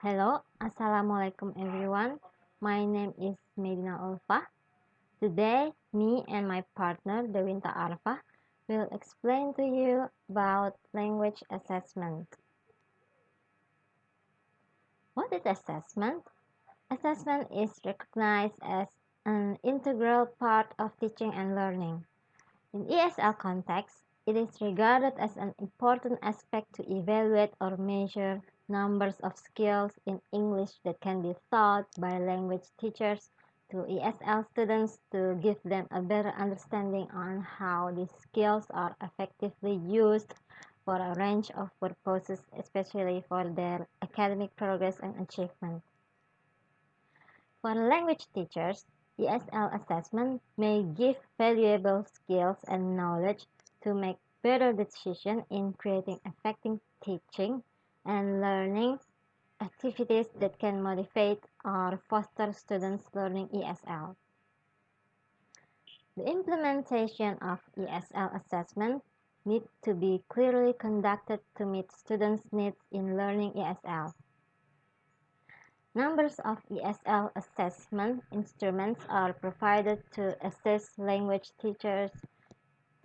Hello, Assalamualaikum everyone. My name is Meidina Ulfah. Today, me and my partner Dewinta Arfah will explain to you about language assessment. What is assessment? Assessment is recognized as an integral part of teaching and learning. In ESL context, it is regarded as an important aspect to evaluate or measure numbers of skills in English that can be taught by language teachers to ESL students to give them a better understanding on how these skills are effectively used for a range of purposes, especially for their academic progress and achievement. For language teachers, ESL assessment may give valuable skills and knowledge to make better decisions in creating effective teaching and learning activities that can motivate or foster students learning ESL. The implementation of ESL assessment needs to be clearly conducted to meet students' needs in learning ESL. Numbers of ESL assessment instruments are provided to assist language teachers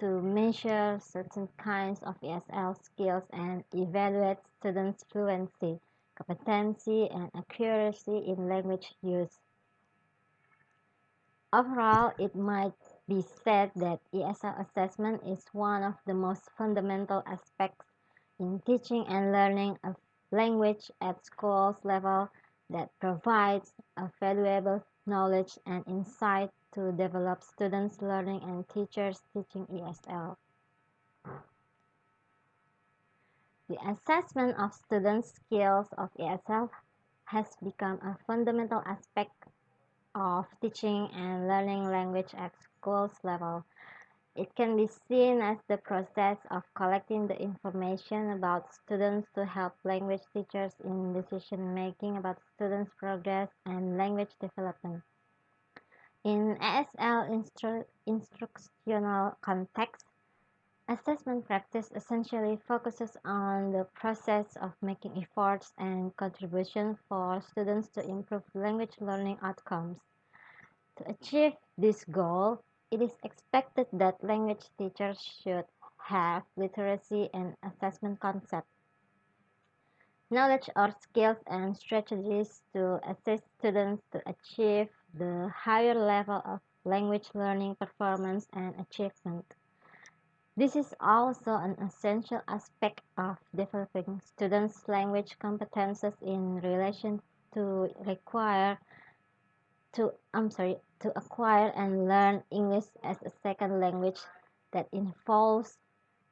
to measure certain kinds of ESL skills and evaluate students' fluency, competency, and accuracy in language use. Overall, it might be said that ESL assessment is one of the most fundamental aspects in teaching and learning of language at schools level that provides a valuable knowledge and insight to develop students learning and teachers teaching ESL. The assessment of students' skills of ESL has become a fundamental aspect of teaching and learning language at schools level. It can be seen as the process of collecting the information about students to help language teachers in decision making about students' progress and language development. In ASL instructional context, assessment practice essentially focuses on the process of making efforts and contributions for students to improve language learning outcomes. To achieve this goal, it is expected that language teachers should have literacy and assessment concepts, knowledge or skills and strategies to assist students to achieve the higher level of language learning performance and achievement. This is also an essential aspect of developing students' language competences in relation to to acquire and learn English as a second language that involves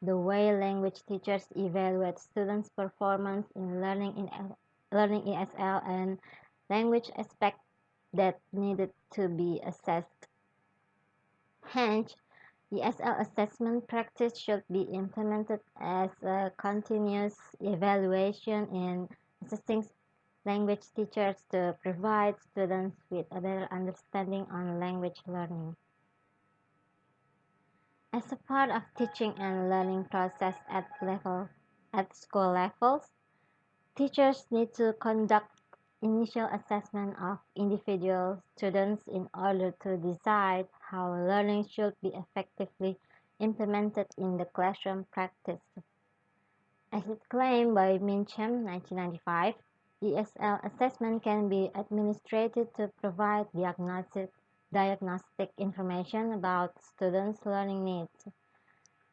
the way language teachers evaluate students' performance in learning ESL and language aspects that needed to be assessed. Hence, ESL assessment practice should be implemented as a continuous evaluation in assisting language teachers to provide students with a better understanding on language learning. As a part of teaching and learning process at school levels, teachers need to conduct initial assessment of individual students in order to decide how learning should be effectively implemented in the classroom practice. As it claimed by Minchem 1995, ESL assessment can be administered to provide diagnostic information about students' learning needs.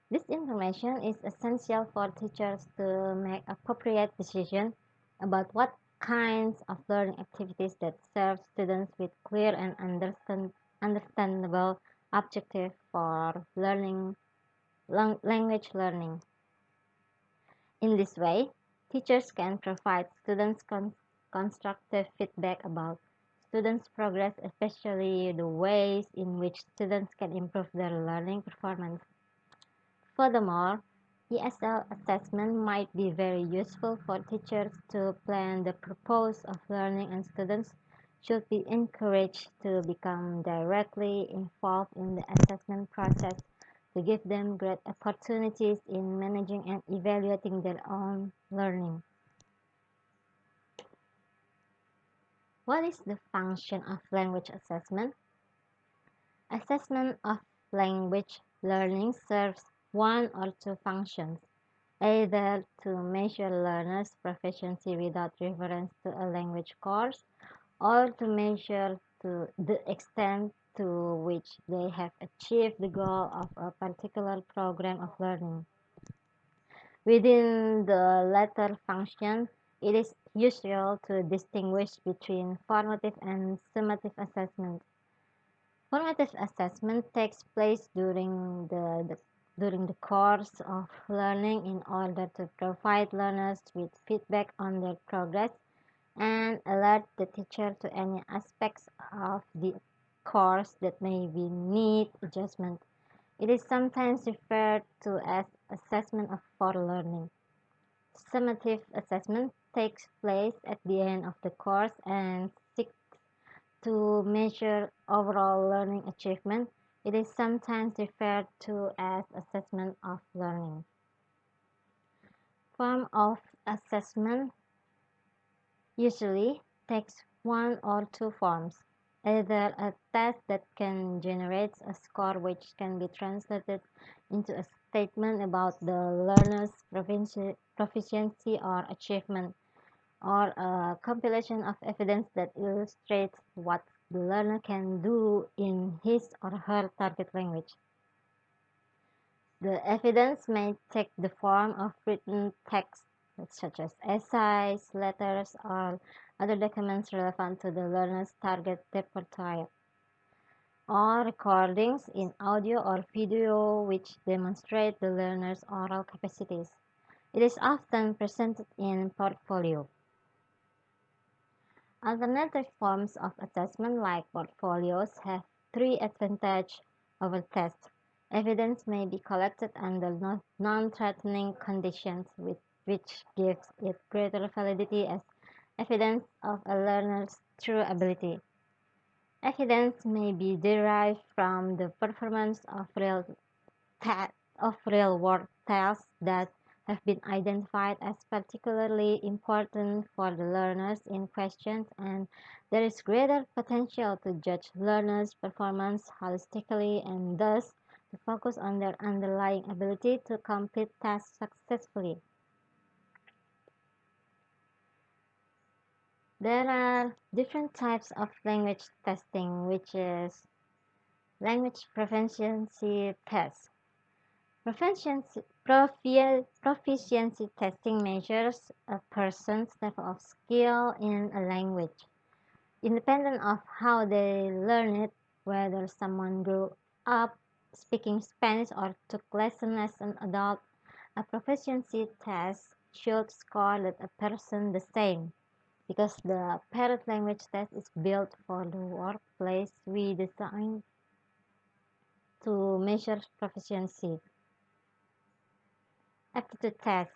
This information is essential for teachers to make appropriate decisions about what kinds of learning activities that serve students with clear and understandable objectives for language learning. In this way, teachers can provide students constructive feedback about students' progress, especially the ways in which students can improve their learning performance. Furthermore, ESL assessment might be very useful for teachers to plan the purpose of learning, and students should be encouraged to become directly involved in the assessment process to give them great opportunities in managing and evaluating their own learning. What is the function of language assessment? Assessment of language learning serves one or two functions, either to measure learners' proficiency without reference to a language course, or to measure to the extent to which they have achieved the goal of a particular program of learning. Within the latter function, it is usual to distinguish between formative and summative assessment. Formative assessment takes place during the course of learning in order to provide learners with feedback on their progress and alert the teacher to any aspects of the course that may be need adjustment. It is sometimes referred to as assessment of for learning. Summative assessment takes place at the end of the course and seeks to measure overall learning achievement. It is sometimes referred to as assessment of learning. Form of assessment usually takes one or two forms, either a test that can generate a score which can be translated into a statement about the learner's proficiency or achievement, or a compilation of evidence that illustrates what the learner can do in his or her target language. The evidence may take the form of written text, such as essays, letters, or other documents relevant to the learner's target repertoire, or recordings in audio or video which demonstrate the learner's oral capacities. It is often presented in portfolio. Alternative forms of assessment like portfolios have three advantages over tests. Evidence may be collected under non-threatening conditions, which gives it greater validity as evidence of a learner's true ability. Evidence may be derived from the performance of real-world tasks that have been identified as particularly important for the learners in question, and there is greater potential to judge learners' performance holistically and thus to focus on their underlying ability to complete tasks successfully. There are different types of language testing, which is language proficiency tests. Proficiency testing measures a person's level of skill in a language, independent of how they learn it, whether someone grew up speaking Spanish or took lessons as an adult. A proficiency test should score that a person the same, because the parent language test is built for the workplace. We design to measure proficiency. Aptitude test.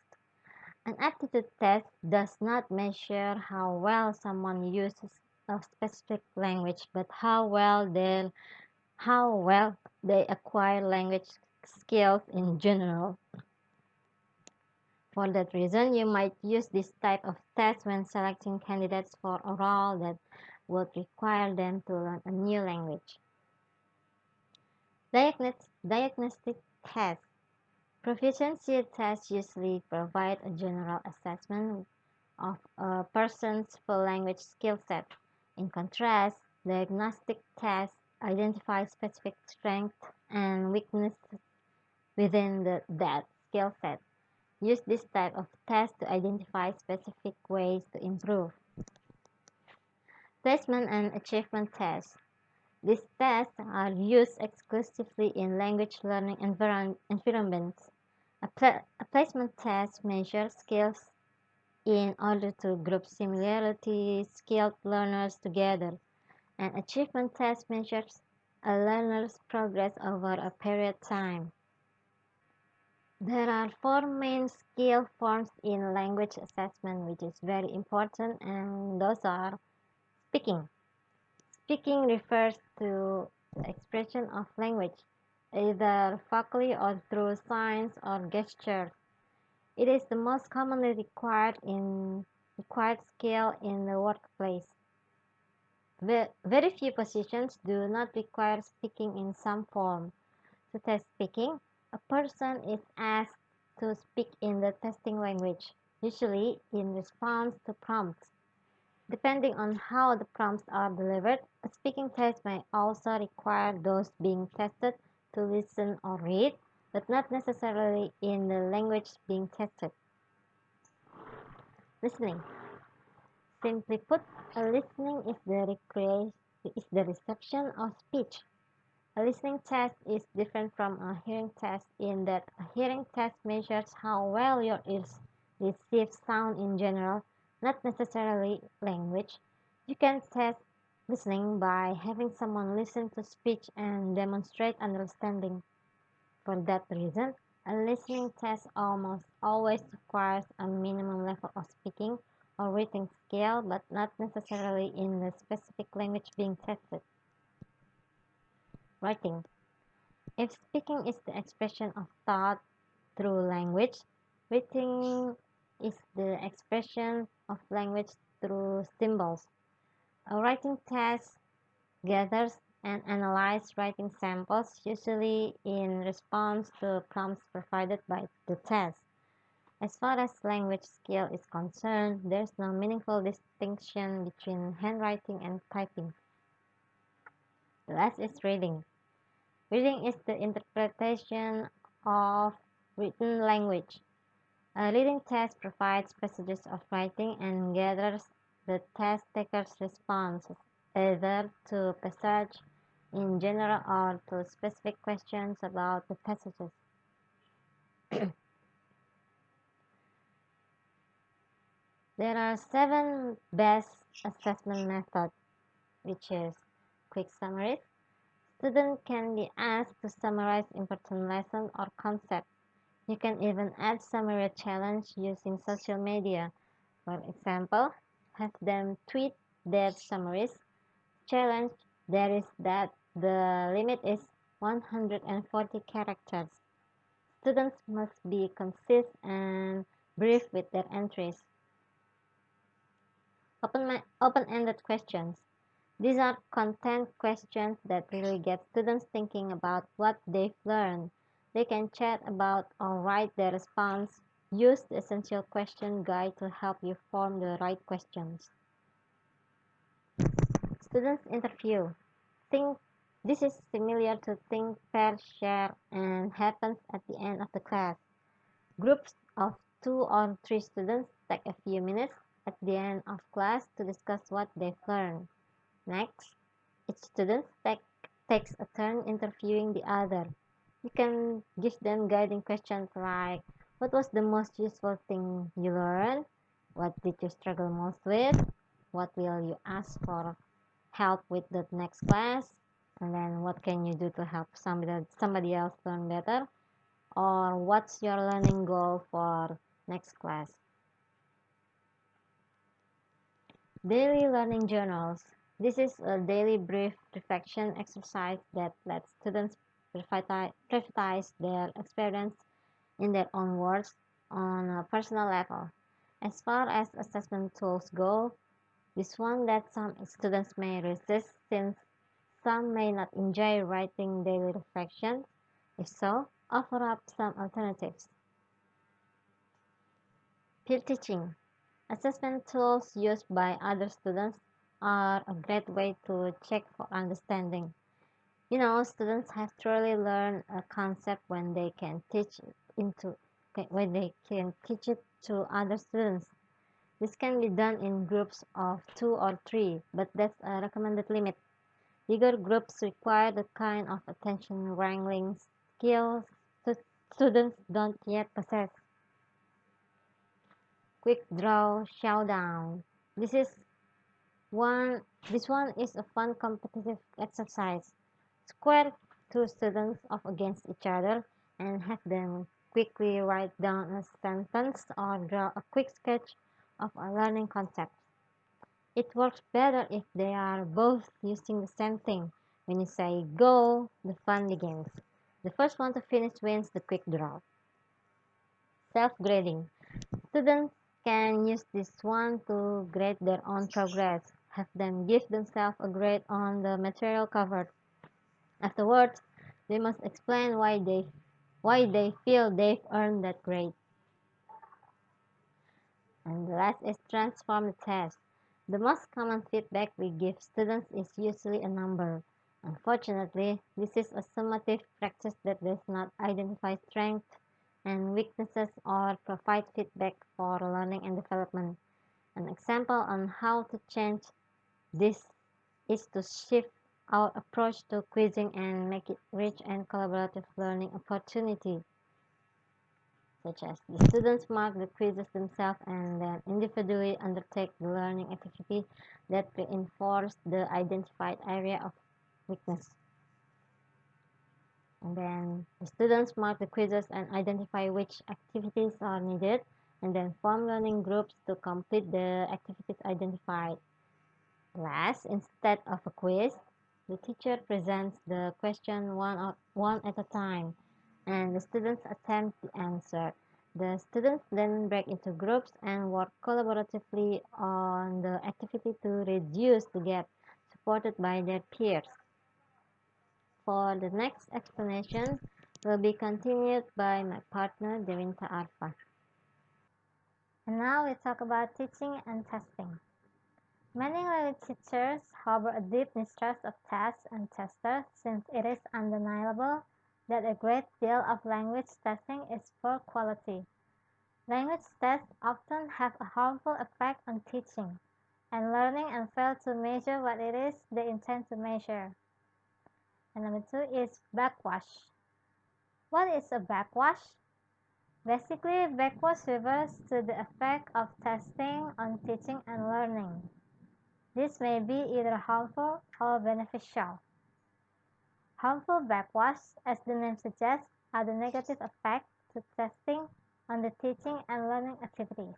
An aptitude test does not measure how well someone uses a specific language, but how well they acquire language skills in general. For that reason, you might use this type of test when selecting candidates for a role that would require them to learn a new language. Diagnostic test. Proficiency tests usually provide a general assessment of a person's full language skill set. In contrast, diagnostic tests identify specific strengths and weaknesses within that skill set. Use this type of test to identify specific ways to improve. Placement and achievement tests. These tests are used exclusively in language learning environments. A placement test measures skills in order to group similarly skilled learners together. An achievement test measures a learner's progress over a period of time. There are four main skill forms in language assessment, which is very important, and those are speaking. Speaking refers to the expression of language, either vocally or through signs or gestures. It is the most commonly required skill in the workplace. Very few positions do not require speaking in some form. To test speaking, a person is asked to speak in the testing language, usually in response to prompts. Depending on how the prompts are delivered, a speaking test may also require those being tested to listen or read, but not necessarily in the language being tested. Listening. Simply put, a listening is the reception of speech. A listening test is different from a hearing test in that a hearing test measures how well your ears receive sound in general, not necessarily language. You can test listening by having someone listen to speech and demonstrate understanding. For that reason, a listening test almost always requires a minimum level of speaking or reading skill, but not necessarily in the specific language being tested. Writing. If speaking is the expression of thought through language, writing is the expression of language through symbols. A writing test gathers and analyzes writing samples, usually in response to prompts provided by the test. As far as language skill is concerned, there's no meaningful distinction between handwriting and typing. The last is reading. Reading is the interpretation of written language. A reading test provides passages of writing and gathers the test taker's responses, either to passage in general or to specific questions about the passages. There are 7 best assessment methods, which is quick summaries. Students can be asked to summarize important lessons or concepts. You can even add summary challenge using social media. For example, have them tweet their summaries. Challenge there is that the limit is 140 characters. Students must be concise and brief with their entries. Open-ended questions. These are content questions that really get students thinking about what they've learned. They can chat about or write their response. Use the essential question guide to help you form the right questions. Students interview. Think this is similar to think, pair, share, and happens at the end of the class. Groups of 2 or 3 students take a few minutes at the end of class to discuss what they've learned. Next, each student takes a turn interviewing the other. You can give them guiding questions like, what was the most useful thing you learned? What did you struggle most with? What will you ask for help with the next class? And then what can you do to help somebody else learn better? Or what's your learning goal for next class? Daily learning journals. This is a daily brief reflection exercise that lets students prioritize their experience in their own words on a personal level. As far as assessment tools go, this one that some students may resist since some may not enjoy writing daily reflections. If so, offer up some alternatives. Peer teaching. Assessment tools used by other students are a great way to check for understanding. Students have truly learned a concept when they can teach it to other students. This can be done in groups of 2 or 3, but that's a recommended limit. Bigger groups require the kind of attention wrangling skills students don't yet possess. Quick draw showdown. This is one. This one is a fun competitive exercise. Square 2 students off against each other and have them quickly write down a sentence or draw a quick sketch of a learning concept. It works better if they are both using the same thing. When you say go, the fun begins. The first one to finish wins the quick draw. Self-grading. Students can use this one to grade their own progress. Have them give themselves a grade on the material covered. Afterwards, they must explain why they feel they've earned that grade. And the last is transform the test. The most common feedback we give students is usually a number. Unfortunately, this is a summative practice that does not identify strengths and weaknesses or provide feedback for learning and development. An example on how to change this is to shift our approach to quizzing and make it rich and collaborative learning opportunity, such as the students mark the quizzes themselves and then individually undertake the learning activity that reinforce the identified area of weakness. And then the students mark the quizzes and identify which activities are needed, and then form learning groups to complete the activities identified. Last, instead of a quiz, the teacher presents the question one at a time, and the students attempt the answer. The students then break into groups and work collaboratively on the activity to reduce the gap, supported by their peers. For the next explanation will be continued by my partner Dewinta Arfah. And now we talk about teaching and testing. Many language teachers harbor a deep mistrust of tests and testers since it is undeniable that a great deal of language testing is poor quality. Language tests often have a harmful effect on teaching and learning and fail to measure what it is they intend to measure. And number two is backwash. What is a backwash? Basically, backwash refers to the effect of testing on teaching and learning. This may be either harmful or beneficial. Harmful backwash, as the name suggests, are the negative effects to testing on the teaching and learning activities.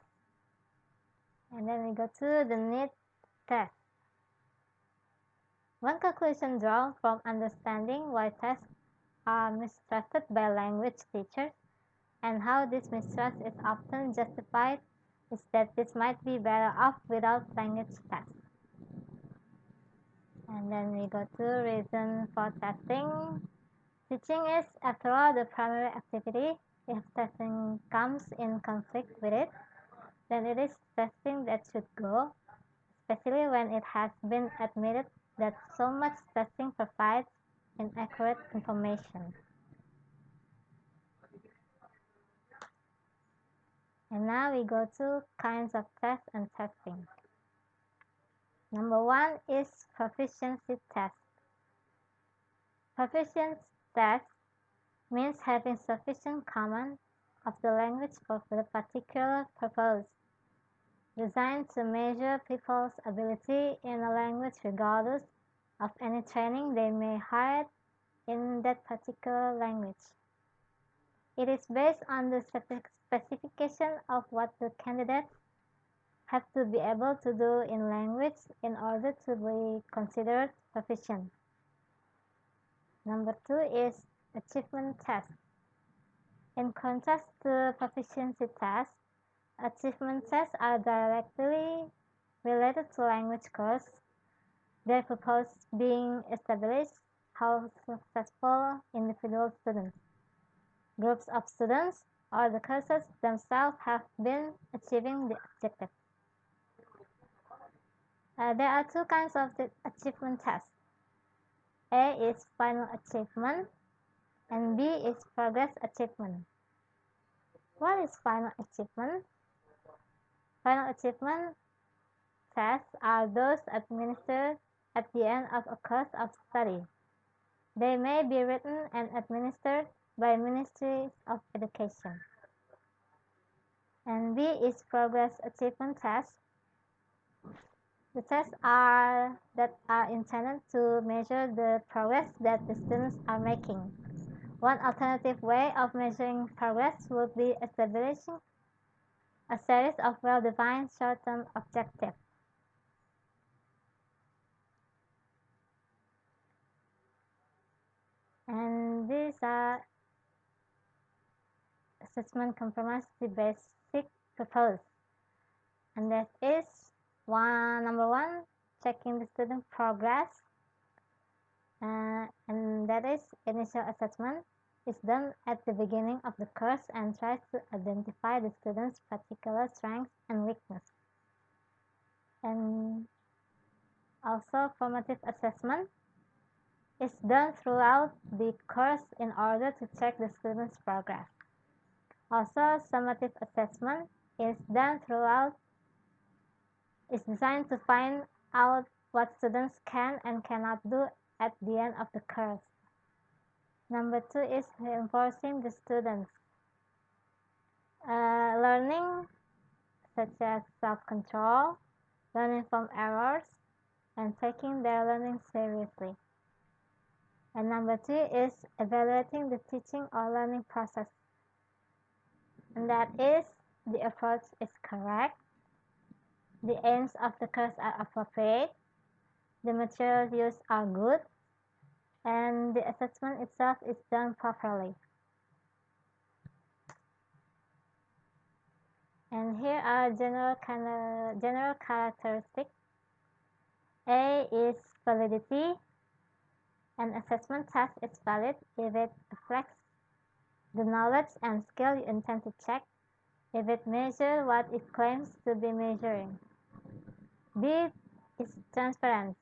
And then we go to the need test. One conclusion drawn from understanding why tests are mistrusted by language teachers and how this mistrust is often justified is that this might be better off without language tests. And then we go to reason for testing. Teaching is, after all, the primary activity. If testing comes in conflict with it, then it is testing that should go, especially when it has been admitted that so much testing provides inaccurate information. And now we go to kinds of tests and testing. Number one is proficiency test. Proficiency test means having sufficient command of the language for the particular purpose, designed to measure people's ability in a language regardless of any training they may have in that particular language. It is based on the specification of what the candidates have to be able to do in language in order to be considered proficient. Number two is achievement test. In contrast to proficiency tests, achievement tests are directly related to language course, their purpose being establish how successful individual students, groups of students, or the courses themselves have been achieving the objective. There are two kinds of achievement tests. A is final achievement and B is progress achievement. What is final achievement? Final achievement tests are those administered at the end of a course of study. They may be written and administered by ministries of education. And B is progress achievement tests. The tests that are intended to measure the progress that the students are making. One alternative way of measuring progress would be establishing a series of well-defined short-term objectives. And these are assessment compromise the basic purpose. And that is number one, checking the student progress, and that is initial assessment, is done at the beginning of the course and tries to identify the student's particular strengths and weaknesses. And also formative assessment is done throughout the course in order to check the student's progress. Also, summative assessment is designed to find out what students can and cannot do at the end of the course. Number 2 is reinforcing the students. Learning such as self-control, learning from errors, and taking their learning seriously. And number 3 is evaluating the teaching or learning process. And that is, the approach is correct, the aims of the course are appropriate, the materials used are good, and the assessment itself is done properly. And here are general characteristics. A is validity. An assessment task is valid if it reflects the knowledge and skill you intend to check, if it measures what it claims to be measuring. B is transparency.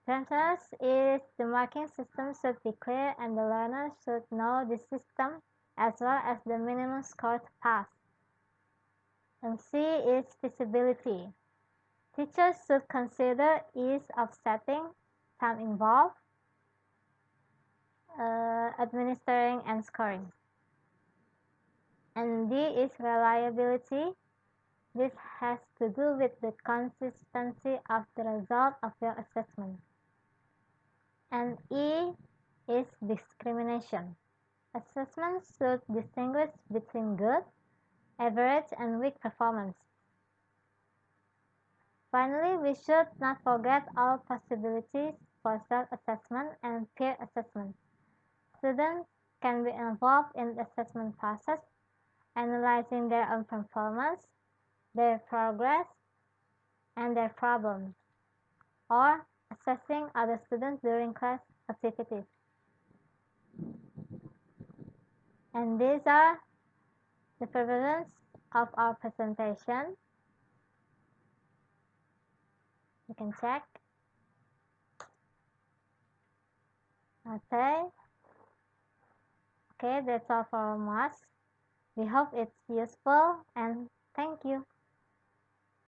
Transparency is the marking system should be clear and the learner should know the system as well as the minimum score to pass. And C is feasibility. Teachers should consider ease of setting, time involved, administering and scoring. And D is reliability. This has to do with the consistency of the result of your assessment. And E is discrimination. Assessments should distinguish between good, average, and weak performance. Finally, we should not forget all possibilities for self-assessment and peer assessment. Students can be involved in the assessment process, analyzing their own performance, their progress, and their problems, or assessing other students during class activities. And these are the purposes of our presentation. You can check. Okay, that's all from us. We hope it's useful and thank you.